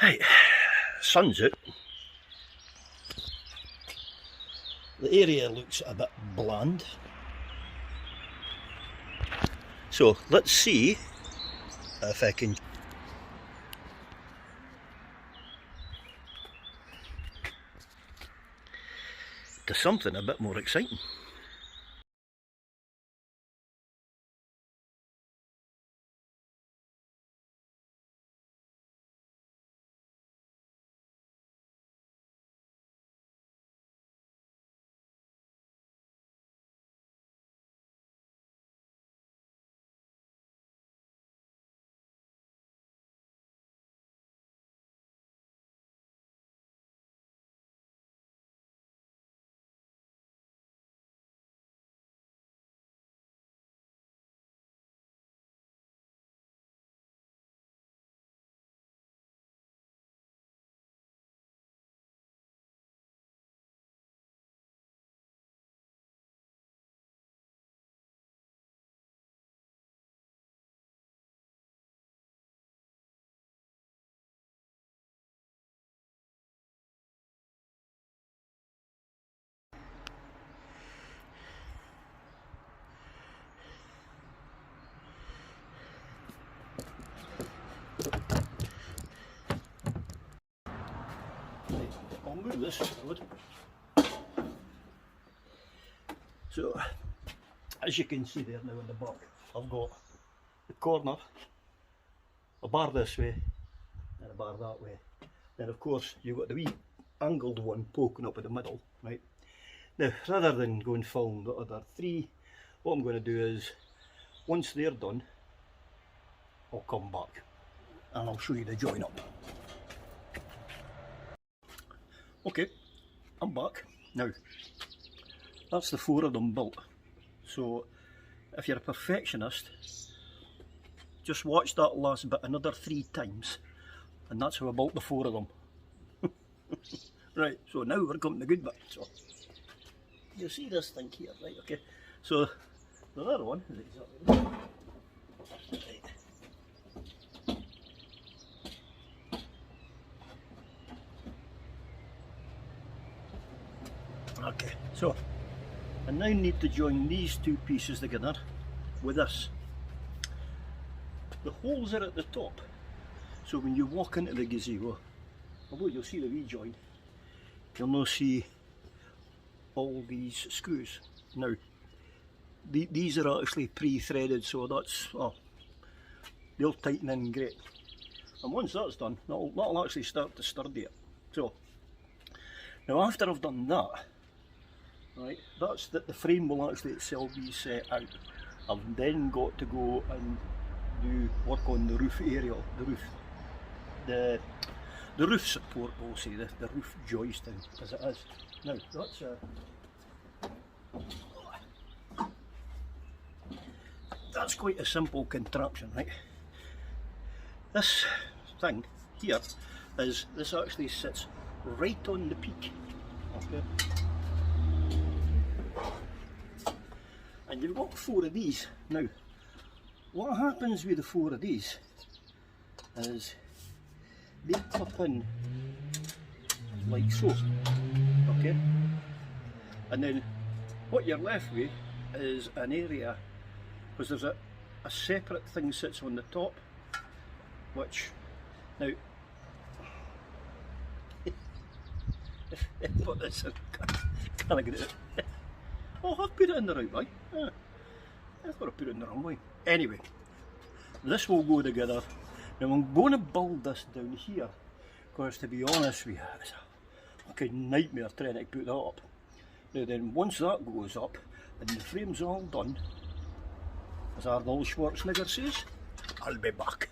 Right, sun's out. The area looks a bit bland. So let's see if I can do something a bit more exciting. I'll move this forward. So, as you can see there now in the back, I've got the corner, a bar this way and a bar that way. Then of course you've got the wee angled one poking up in the middle, right? Now rather than go and film the other three, what I'm going to do is, once they're done, I'll come back and I'll show you the join up. Okay, I'm back. Now, that's the four of them built. So, if you're a perfectionist, just watch that last bit another 3 times, and that's how I built the four of them. Right, so now we're coming to the good bit. So, you see this thing here, right? Okay, so the other one is exactly right. Okay, so I now need to join these two pieces together with this. The holes are at the top, so when you walk into the gazebo, although you'll see the wee join, you'll now see all these screws. Now, these are actually pre-threaded, so that's, oh, they'll tighten in great. And once that's done, that'll actually start to sturdy it. So, now after I've done that, right, that's that the frame will actually itself be set out. I've then got to go and do work on the roof area, the roof support, we'll say, the roof joisting as it is. Now that's quite a simple contraption, right? This thing here this actually sits right on the peak. Okay. And you've got 4 of these. Now, what happens with the 4 of these is they clip in like so, okay? And then what you're left with is an area, because there's a separate thing sits on the top, which, now, put this in, can I get it out? Oh, I've put it in the right way. I thought I put it in the wrong way. Anyway, this will go together. Now I'm going to build this down here, because to be honest with you, it's a fucking nightmare trying to put that up. Now then, once that goes up and the frame's all done, as Arnold Schwarzenegger says, I'll be back.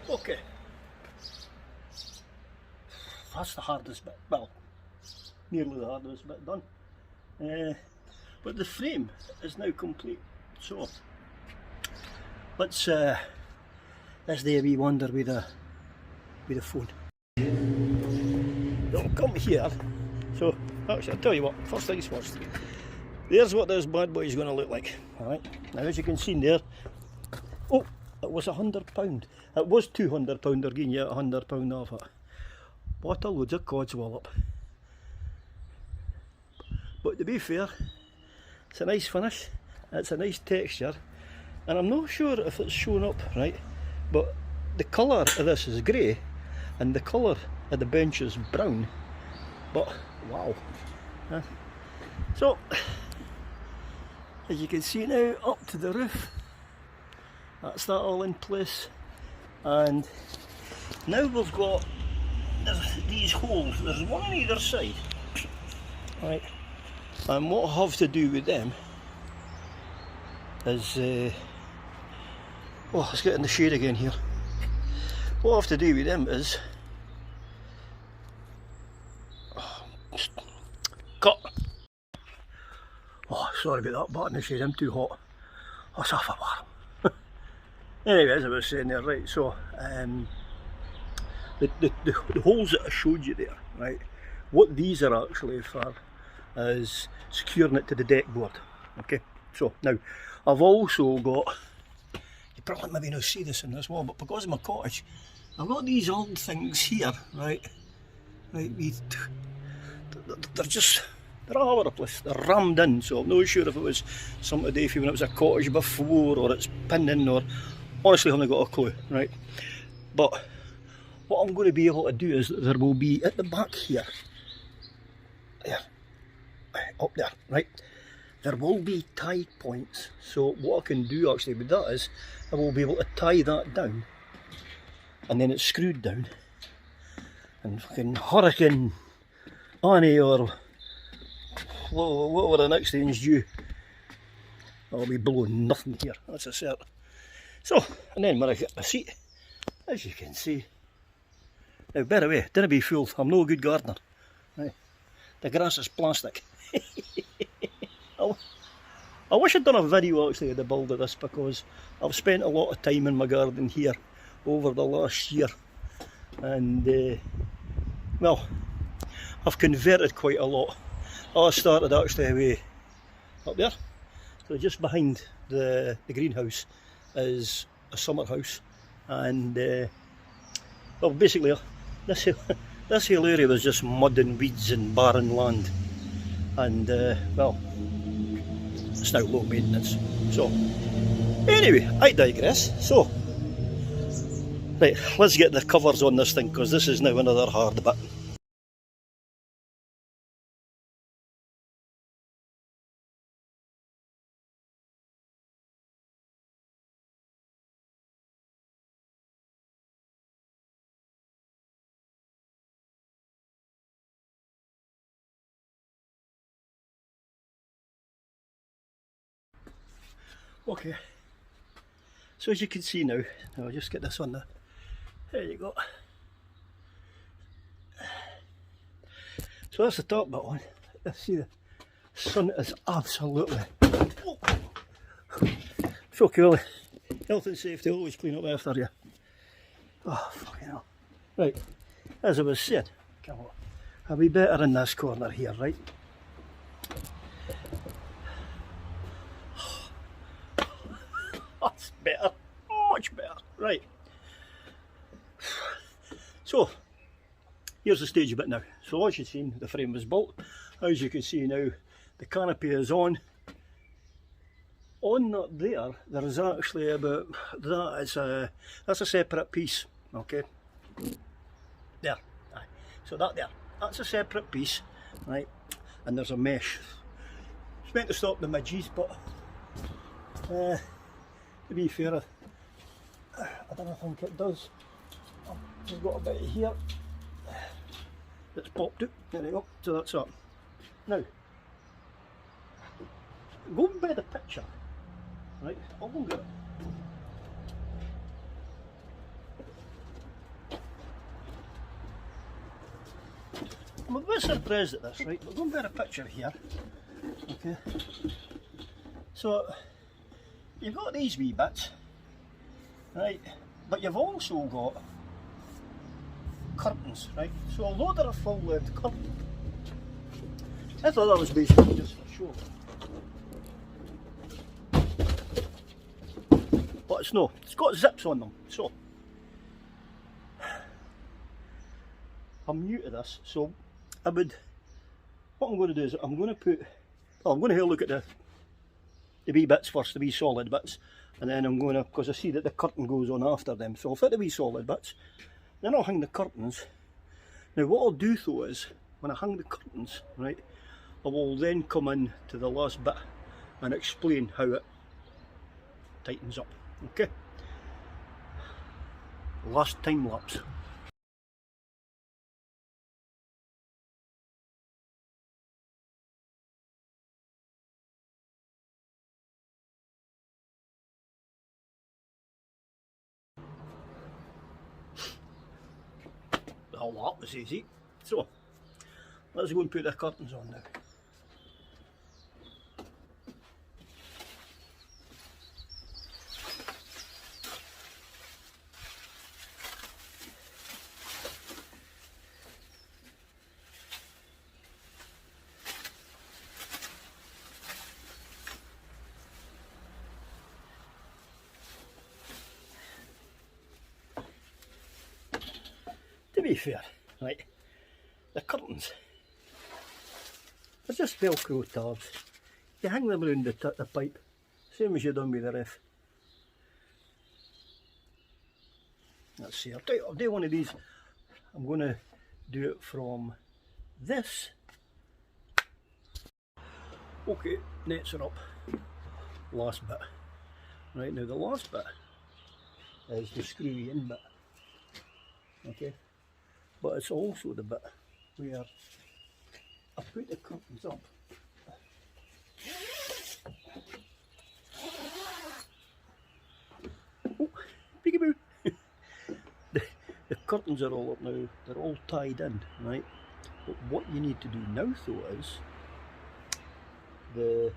Okay, that's the hardest bit, well, nearly the hardest bit done. But the frame is now complete, so let's do a wee wander with the phone. It'll come here, so actually I'll tell you what, first things first, there's what this bad boy is going to look like. Alright, now as you can see there, oh, it was £100, it was £200, they're giving you £100 off it. What a loads of codswallop. But to be fair, it's a nice finish, it's a nice texture, and I'm not sure if it's shown up right, but the colour of this is grey and the colour of the bench is brown, but wow. So as you can see now, up to the roof, that's that all in place, and now we've got these holes, there's one on either side, right, and what I have to do with them is oh, let's get in the shade again here. What I have to do with them is cut. Oh, sorry about that button, the shade, I'm too hot. That's half a bar. Anyway, as I was saying there, right, so the holes that I showed you there, right, what these are actually for is securing it to the deck board. Okay, so now I've also got, you probably maybe not see this in this wall, but because of my cottage, I've got these old things here, right, they're just, they're all over the place, they're rammed in, so I'm not sure if it was something to do when it was a cottage before, or it's pinned in, or honestly I haven't got a clue, right, but what I'm going to be able to do is there will be at the back here, there, up there, right, there will be tie points. So what I can do actually with that is I will be able to tie that down, and then it's screwed down, and fucking Hurricane Annie or whatever the next thing's due, I'll be blowing nothing here, that's a cert. So, and then when I get my seat, as you can see, now by the way, don't be fooled, I'm no good gardener, right? The grass is plastic. I wish I'd done a video actually of the build of this, because I've spent a lot of time in my garden here over the last year, and well, I've converted quite a lot. I started actually away up there, so just behind the greenhouse is a summer house, and well, basically this whole area was just mud and weeds and barren land, and well, it's now low maintenance. So anyway, I digress. So right, let's get the covers on this thing, because this is now another hard bit. Okay, so as you can see now, I'll just get this on there. There you go. So that's the top bit on. Let's see, the sun is absolutely so cool. Health and safety, always clean up after you. Oh, fucking hell. Right, as I was saying, come on, I'll be better in this corner here, right? That's better, much better, right. So, here's the stage bit now. So as you've seen, the frame was built. As you can see now, the canopy is on. On that there is actually about, that's a separate piece, okay? There, aye. So that's a separate piece, right? And there's a mesh. It's meant to stop the midges, but to be fair, I don't think it does. I've got a bit here that's popped out. There we go. So that's up. Now, going by the picture, right? I'll go get it. I'm a bit surprised at this, right? We're going to get a picture here. Okay. So you've got these wee bits, right? But you've also got curtains, right? So although they're a full length curtain, I thought that was basically just for show. But it's no, it's got zips on them. So I'm new to this, so what I'm going to do is I'm going to have a look at the wee bits first, the wee solid bits, and then I'm going to, because I see that the curtain goes on after them, so I'll fit the wee solid bits, then I'll hang the curtains. Now what I'll do though is, when I hang the curtains, right, I will then come in to the last bit and explain how it tightens up, okay? Last time lapse. Well, that was easy. So, let's go and put the curtains on now. To be fair, right, the curtains are just Velcro tabs. You hang them around the pipe, same as you done with the ref. Let's see, I'll do one of these. I'm going to do it from this. Okay, nets are up. Last bit. Right, now the last bit is the screwy in bit. Okay, but it's also the bit where I put the curtains up. Oh, peekaboo! The curtains are all up now, they're all tied in, right? But what you need to do now though is the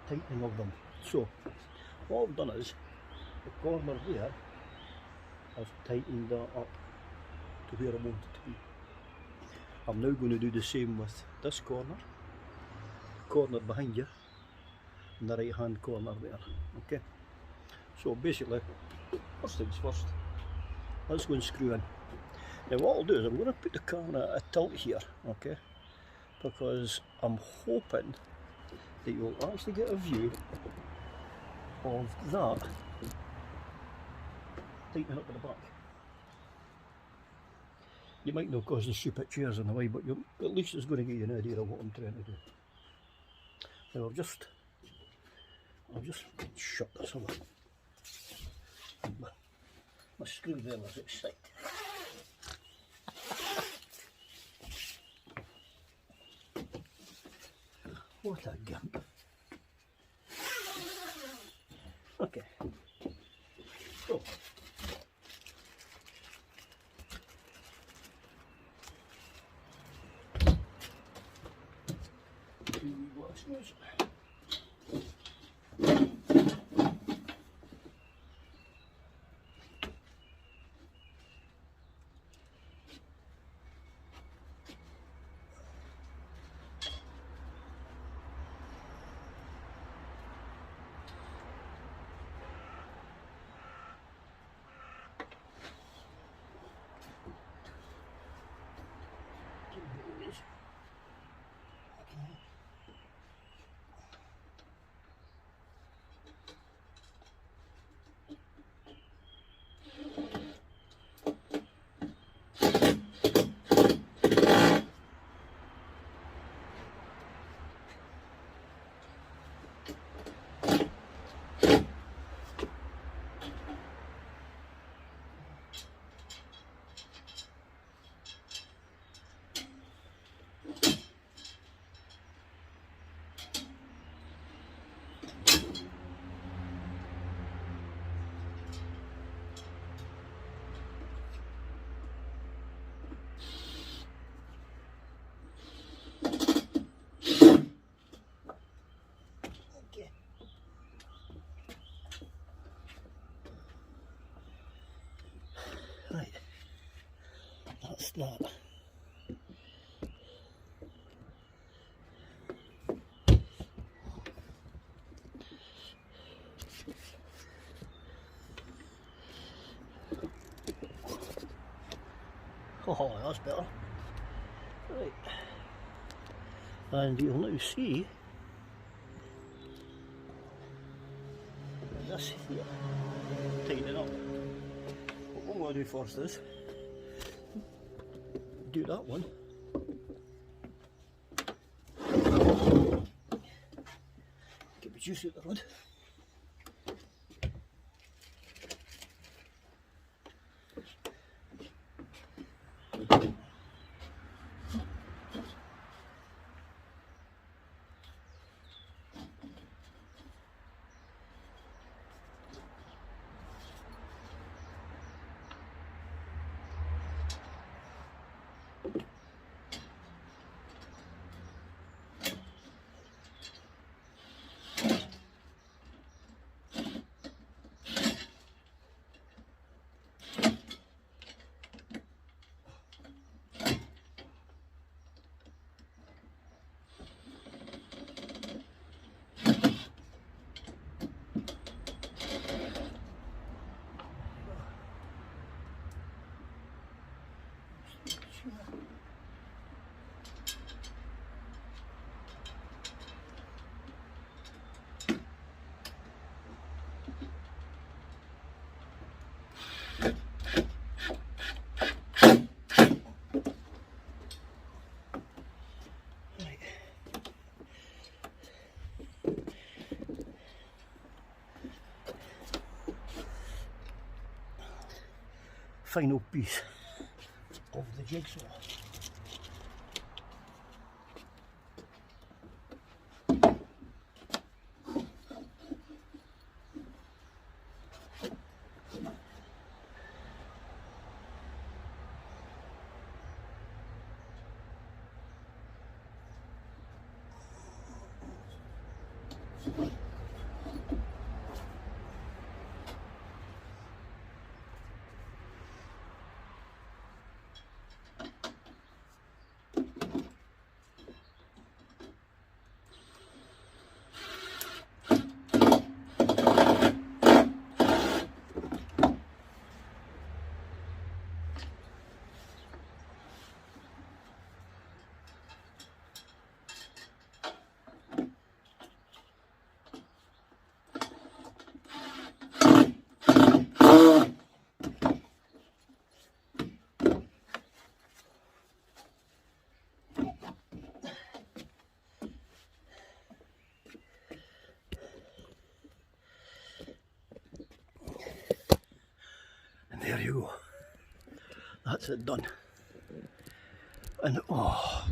tightening of them. So, what I've done is, the corner there, I've tightened that up to where I want it to be. I'm now going to do the same with this corner behind you, and the right hand corner there, okay? So basically, first things first, let's go and screw in. Now what I'll do is I'm going to put the camera at a tilt here, okay? Because I'm hoping that you'll actually get a view of that tightening up at the back. You might not cause the stupid chairs in the way, but at least it's going to give you an idea of what I'm trying to do. Now I've just shut this up. My screw there was excited. What a gimp. Okay. So. just that. Oh, that's better. Right. And you'll now see this here. Tighten it up. What I'm going to do first is do that one. Get the juice out the road. Final piece of the jigsaw. There you go, that's it done, and oh,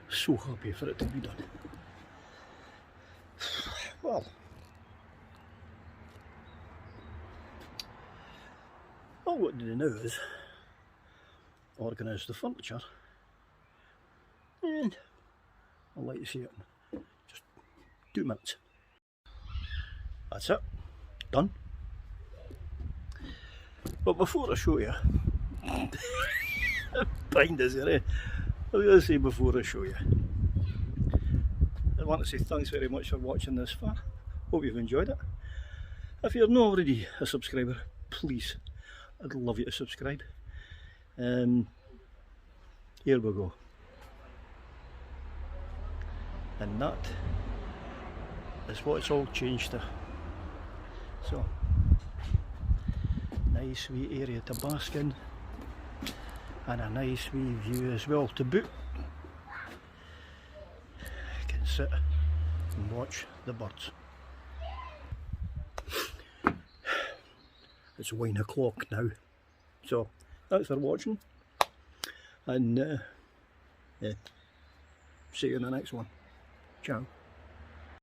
so happy for it to be done. Well, all what to do now is organise the furniture, and I'll let you see it in just 2 minutes. That's it, done. But before I show you, behind us here, I was going to say before I show you, I want to say thanks very much for watching this far. Hope you've enjoyed it. If you're not already a subscriber, please, I'd love you to subscribe. Here we go. And that is what it's all changed to. So, nice wee area to bask in, and a nice wee view as well to boot. You can sit and watch the birds. It's 1 o'clock now, so thanks for watching, and yeah, see you in the next one. Ciao.